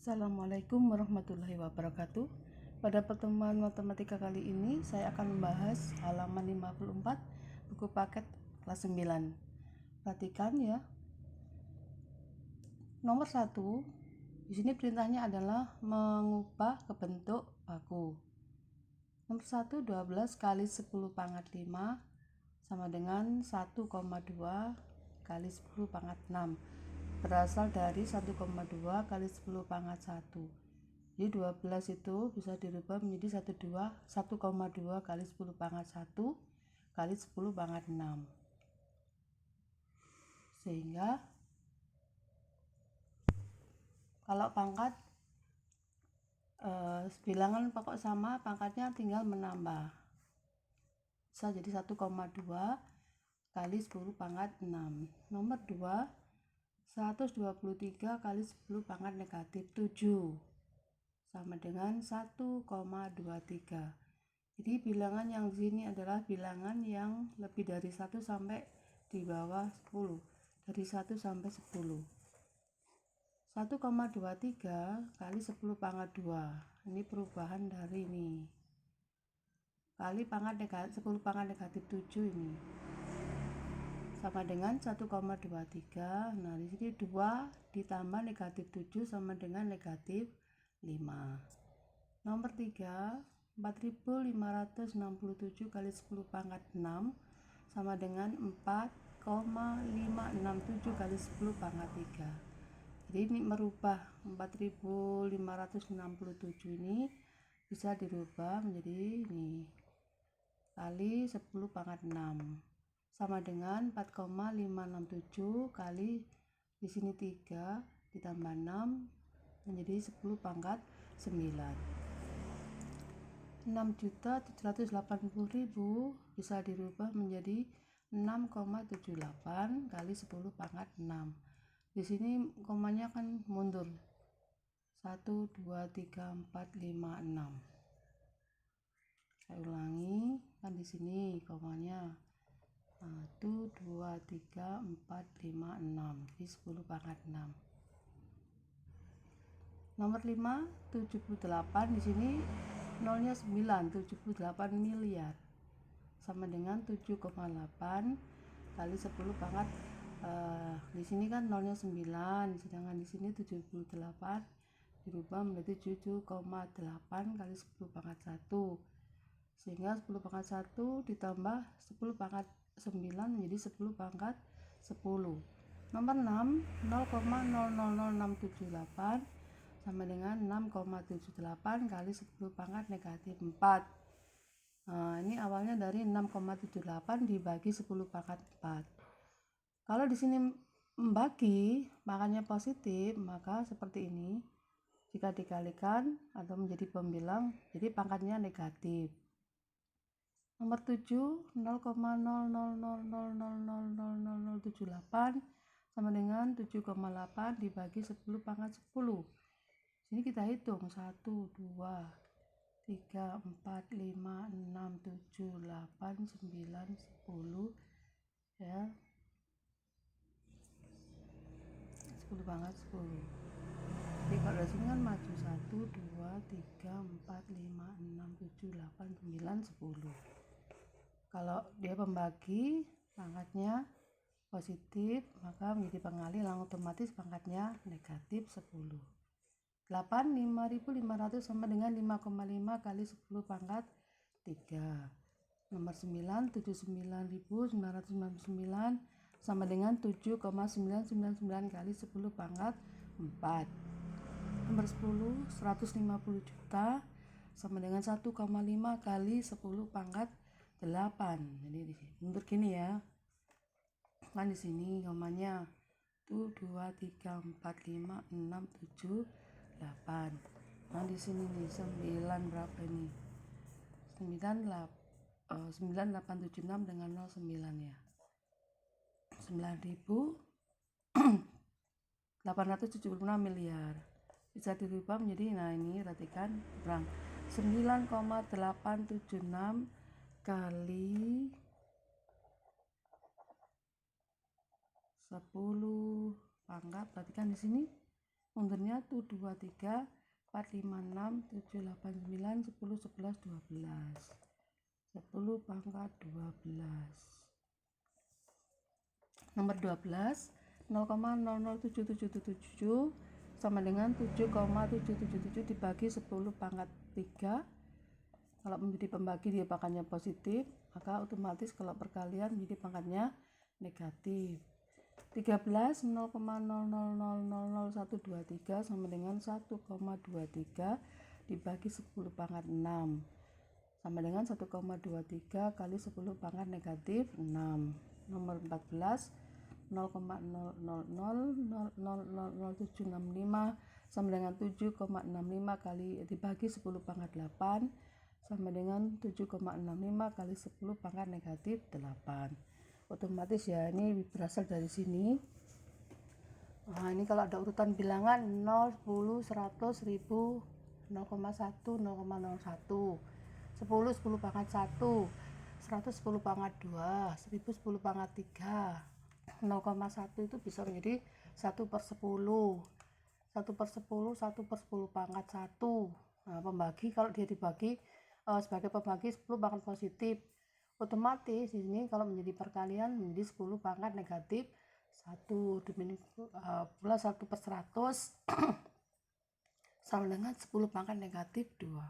Assalamualaikum warahmatullahi wabarakatuh. Pada pertemuan matematika kali ini saya akan membahas halaman 54 buku paket kelas 9. Perhatikan ya. Nomor 1, di sini perintahnya adalah mengubah ke bentuk baku. Nomor 1, 12 kali 10 pangkat 5 sama dengan 1,2 kali 10 pangkat 6. Berasal dari 1,2 kali 10 pangkat 1. Jadi 12 itu bisa dirubah menjadi 1,2 kali 10 pangkat 1 kali 10 pangkat 6. Sehingga kalau pangkat bilangan pokok sama, pangkatnya tinggal menambah. Bisa jadi 1,2 kali 10 pangkat 6. Nomor 2, 123 kali 10 pangkat negatif 7 sama dengan 1,23. Jadi bilangan yang di sini adalah bilangan yang lebih dari 1 sampai di bawah 10. Dari 1 sampai 10. 1,23 kali 10 pangkat 2. Ini perubahan dari ini. Kali pangkat negatif 10 pangkat negatif 7 ini. Sama dengan 1,23. Nah, di sini 2 ditambah negatif 7 sama dengan negatif 5. Nomor 3, 4.567 kali 10 pangkat 6 sama dengan 4,567 kali 10 pangkat 3. Jadi ini merubah 4.567 ini bisa dirubah menjadi ini kali 10 pangkat 6 sama dengan 4,567 kali di sini 3 ditambah 6 menjadi 10 pangkat 9. 6.780.000 bisa dirubah menjadi 6,78 kali 10 pangkat 6. Di sini komanya kan mundur. 1 2 3 4 5 6. Saya ulangi, kan di sini komanya 1 2 3 4 5 6 di 10 pangkat 6. Nomor 5, 78 di sini nolnya 9, 78 miliar sama dengan 7,8 kali 10 pangkat di sini kan nolnya 9, sedangkan di sini 78 dirubah menjadi 7,8 kali 10 pangkat 1, sehingga 10 pangkat 1 ditambah 10 pangkat 9 menjadi 10 pangkat 10. Nomor 6, 0,000678 sama dengan 6,78 kali 10 pangkat negatif 4. Nah, ini awalnya dari 6,78 dibagi 10 pangkat 4. Kalau di sini membagi pangkatnya positif, maka seperti ini. Jika dikalikan atau menjadi pembilang, jadi pangkatnya negatif. Nomor 7, 0,0000000078 sama dengan 7,8 dibagi 10 pangkat 10. Sini kita hitung 1, 2, 3, 4, 5, 6, 7, 8, 9, 10 ya. 10 pangkat 10. Jadi kalau dari sini kan maju 1, 2, 3, 4, 5, 6, 7, 8, 9, 10. Kalau dia pembagi pangkatnya positif, maka menjadi pengali langsung otomatis pangkatnya negatif 10. 8, 5.500 sama dengan 5,5 kali 10 pangkat 3. Nomor 9, 79.999 sama dengan 7,999 kali 10 pangkat 4. Nomor 10, 150 juta sama dengan 1,5 kali 10 pangkat 8. Jadi mundur gini ya. Kan di sini komanya 1 2 3 4 5 6 7 8. Nah di sini nih 9 berapa ini? 9876 dengan 09 ya. 9.876 miliar. Bisa dirubah menjadi, nah ini perhatikan kurang 9,876 kali 10 pangkat, perhatikan di sini mundurnya tuh 2, 3, 4, 5, 6, 7, 8, 9, 10, 11, 12. 10 pangkat 12. Nomor 12, 0,007777 sama dengan 7,777 dibagi 10 pangkat 3. Kalau menjadi pembagi dia pangkatnya positif, maka otomatis kalau perkalian menjadi pangkatnya negatif. 13, 0,00000123 sama dengan 1,23 dibagi 10 pangkat 6 sama dengan 1,23 kali 10 pangkat negatif 6. Nomor 14, 0,00000765 sama dengan 7,65 kali dibagi 10 pangkat 8 sama dengan 7,65 kali 10 pangkat negatif 8. Otomatis ya ini berasal dari sini. Nah, ini kalau ada urutan bilangan 0, 10, 100, 1000, 0,1, 0,01, 10, 10 pangkat 1, 100, 10 pangkat 2, 1000, 10 pangkat 3. 0,1 itu bisa menjadi 1/10, 1/10, 1/10 pangkat 1. Nah, pembagi kalau dia dibagi sebagai pembagi 10 pangkat positif, otomatis ini kalau menjadi perkalian menjadi 10 pangkat negatif 1 pula 1/100 sama dengan 10 pangkat negatif 2.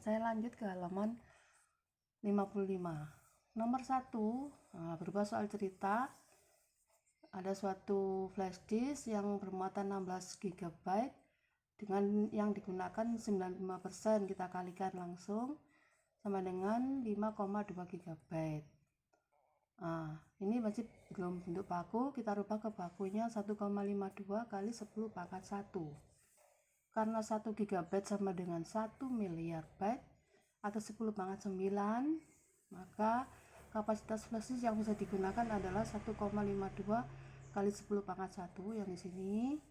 Saya lanjut ke halaman 55. Nomor 1, berupa soal cerita. Ada suatu flash disk yang bermuatan 16 GB dengan yang digunakan 95%, kita kalikan langsung sama dengan 5,2 GB. Ini masih belum bentuk baku, kita rubah ke bakunya 1,52 kali 10 pangkat 1. Karena 1 GB sama dengan 1 miliar byte atau 10 pangkat 9, maka kapasitas flash disk yang bisa digunakan adalah 1,52 kali 10 pangkat 1 yang di sini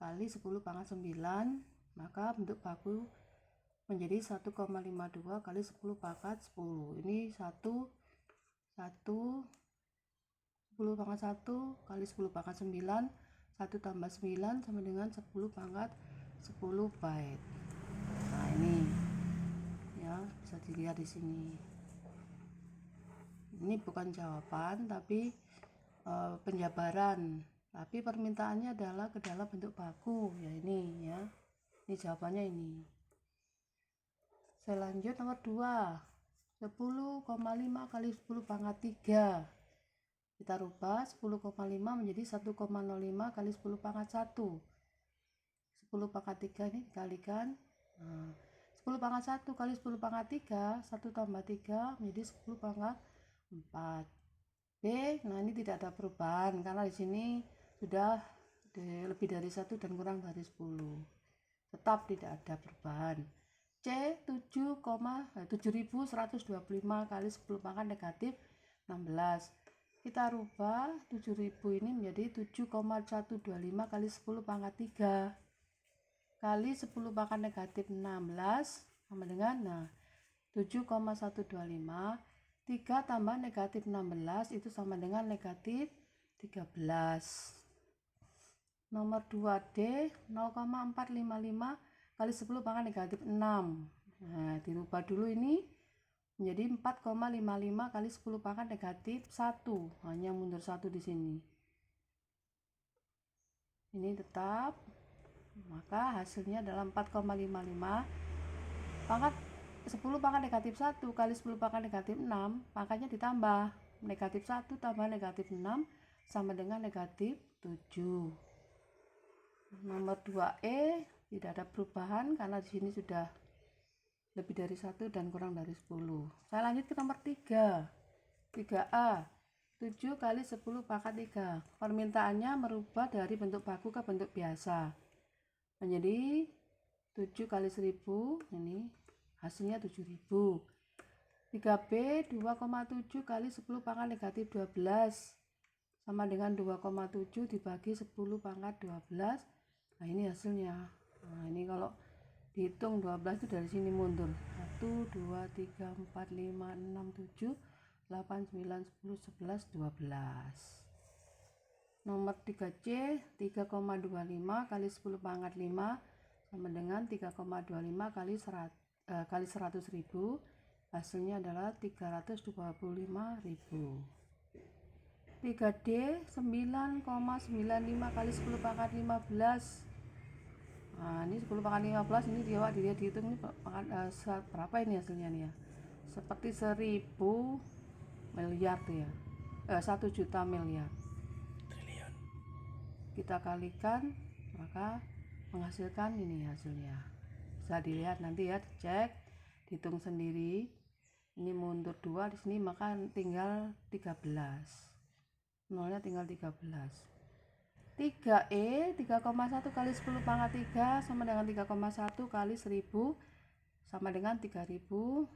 kali 10 pangkat 9, maka bentuk baku menjadi 1,52 kali 10 pangkat 10. Ini 10 pangkat 1 kali 10 pangkat 9, 1 tambah 9 sama dengan 10 pangkat 10 byte. Nah, ini ya bisa dilihat di sini. Ini bukan jawaban tapi penjabaran, tapi permintaannya adalah ke dalam bentuk baku ya, ini ya. Ini jawabannya ini. Saya lanjut nomor 2, 10,5 kali 10 pangkat 3. Kita rubah 10,5 menjadi 1,05 kali 10 pangkat 1. 10 pangkat 3 ini dikalikan. 10 pangkat 1 kali 10 pangkat 3, 1 tambah 3 menjadi 10 pangkat 4. B, nah ini tidak ada perubahan karena di sini sudah lebih dari 1 dan kurang dari 10. Tetap tidak ada perubahan. C, 7.125 kali 10 pangkat negatif 16. Kita rubah 7.000 ini menjadi 7,125 kali 10 pangkat 3 kali 10 pangkat negatif 16 sama dengan 7,125. 3 tambah negatif 16 itu sama dengan negatif 13. Nomor 2D, 0,455 kali 10 pangkat negatif 6. Nah, dirubah dulu ini menjadi 4,55 kali 10 pangkat negatif 1. Hanya mundur 1 di sini. Ini tetap, maka hasilnya adalah 4,55 pangkat 10 pangkat negatif 1 kali 10 pangkat negatif 6, pangkatnya ditambah negatif 1 tambah negatif 6 sama dengan negatif 7. Nomor 2E tidak ada perubahan karena di sini sudah lebih dari 1 dan kurang dari 10. Saya lanjut ke nomor 3. 3A, 7 kali 10 pangkat 3. Permintaannya merubah dari bentuk baku ke bentuk biasa menjadi 7 kali 1000, ini hasilnya 7.000. 3B, 2,7 kali 10 pangkat negatif 12 sama dengan 2,7 dibagi 10 pangkat 12. Nah, ini hasilnya. Nah, ini kalau dihitung 12 itu dari sini mundur 1, 2, 3, 4, 5, 6, 7, 8, 9, 10, 11, 12. Nomor 3C 3,25 kali 10 pangkat 5 sama dengan 3,25 kali 100.000. Hasilnya adalah 325.000. 3D 9,95 kali 10 pangkat 15. Nah, ini 10 pangkat 15 ini dilihat dihitung ini berapa ini hasilnya nih ya. Seperti 1000 miliar tuh ya. 1 juta miliar. Triliun. Kita kalikan maka menghasilkan ini hasilnya. Bisa dilihat nanti ya, dicek, dihitung sendiri. Ini mundur 2 di sini maka tinggal 13. Nolnya tinggal 13. 3E 3,1 kali 10 pangkat 3 sama dengan 3,1 kali 1000 sama dengan 3100.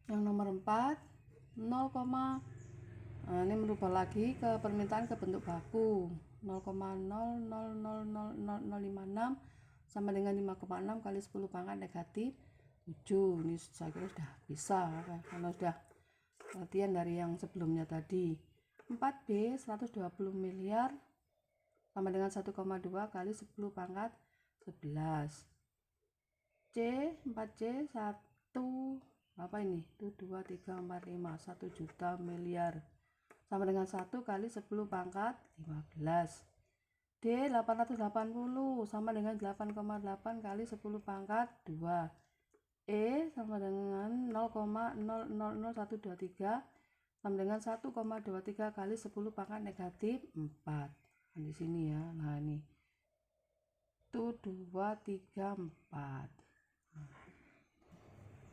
Yang nomor 4 ini merubah lagi ke permintaan ke bentuk baku. 0,000056 sama dengan 5,6 kali 10 pangkat negatif 7. Ini saya kira sudah bisa karena sudah latihan dari yang sebelumnya tadi. 4B 120 miliar sama dengan 1,2 kali 10 pangkat 11. C 1 apa ini? 1, 2, 3, 4, 5 1 juta miliar sama dengan 1 kali 10 pangkat 15. D 880 sama dengan 8,8 kali 10 pangkat 2. E sama dengan 0,000123 sama dengan 1,23 kali 10 pangkat negatif 4. Nah, di sini ya. Nah, ini 1, 2, 3, 4.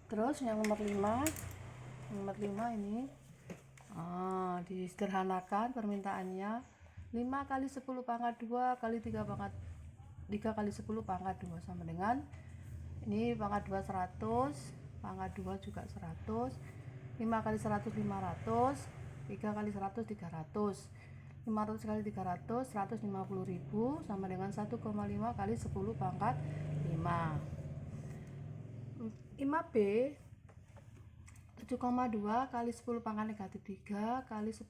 Terus yang nomor 5. Nomor 5 ini disederhanakan permintaannya 5 kali 10 pangkat 2 kali 3 kali 10 pangkat 2 sama dengan ini pangkat 2 100, pangkat 2 juga 100, 5 kali 100 500, 3 kali 100 300, 500 kali 300 150.000 sama dengan 1,5 kali 10 pangkat 5. 5B 7,2 kali 10 pangkat negatif 3 kali 4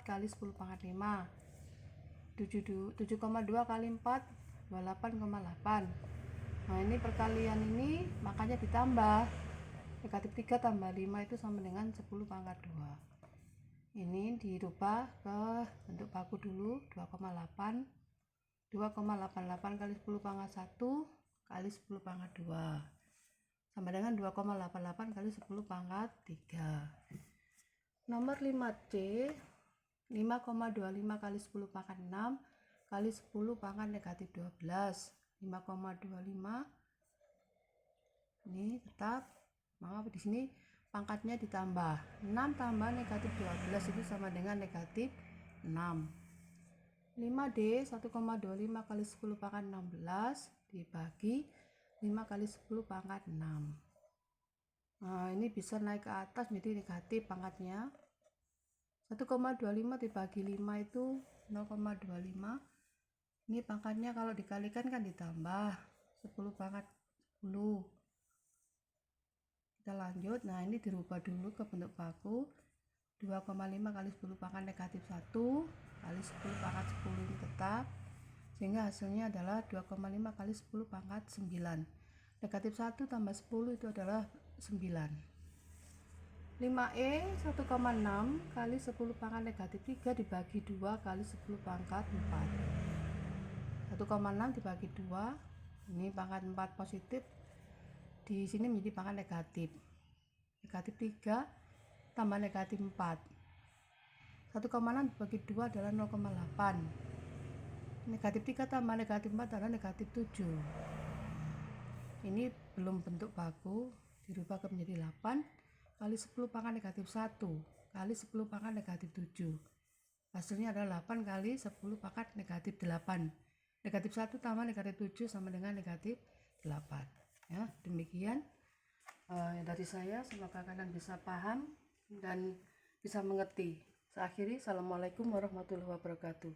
kali 10 pangkat 5. 7,2 kali 4 28,8. Nah, ini perkalian ini makanya ditambah. Negatif 3 tambah 5 itu sama dengan 10 pangkat 2. Ini dirubah ke bentuk baku dulu. 2,88 kali 10 pangkat 1 kali 10 pangkat 2 sama dengan 2,88 kali 10 pangkat 3. Nomor 5C 5,25 kali 10 pangkat 6 kali 10 pangkat negatif 12. 5,25 ini tetap, maka di sini pangkatnya ditambah 6 tambah negatif 12 itu sama dengan negatif 6. 5D 1,25 kali 10 pangkat 16 dibagi 5 kali 10 pangkat 6. Nah, ini bisa naik ke atas menjadi negatif pangkatnya. 1,25 dibagi 5 itu 0,25. Ini pangkatnya kalau dikalikan kan ditambah 10 pangkat 10. Kita lanjut. Nah, ini dirubah dulu ke bentuk baku. 2,5 kali 10 pangkat negatif 1 kali 10 pangkat 10 ini tetap, sehingga hasilnya adalah 2,5 kali 10 pangkat 9. Negatif 1 tambah 10 itu adalah 9. 5E 1,6 kali 10 pangkat negatif 3 dibagi 2 kali 10 pangkat 4. 1,6 dibagi 2, ini pangkat 4 positif, di sini menjadi pangkat negatif. Negatif 3 tambah negatif 4. 1,6 dibagi 2 adalah 0,8. Negatif 3 tambah negatif 4 adalah negatif 7. Ini belum bentuk baku, dirubah ke menjadi 8 kali 10 pangkat negatif 1 kali 10 pangkat negatif 7. Hasilnya adalah 8 kali 10 pangkat negatif 8. Negatif 1 tambah negatif 7 sama dengan negatif 8. Ya, demikian dari saya, semoga kalian bisa paham dan bisa mengerti. Saya akhiri, assalamualaikum warahmatullahi wabarakatuh.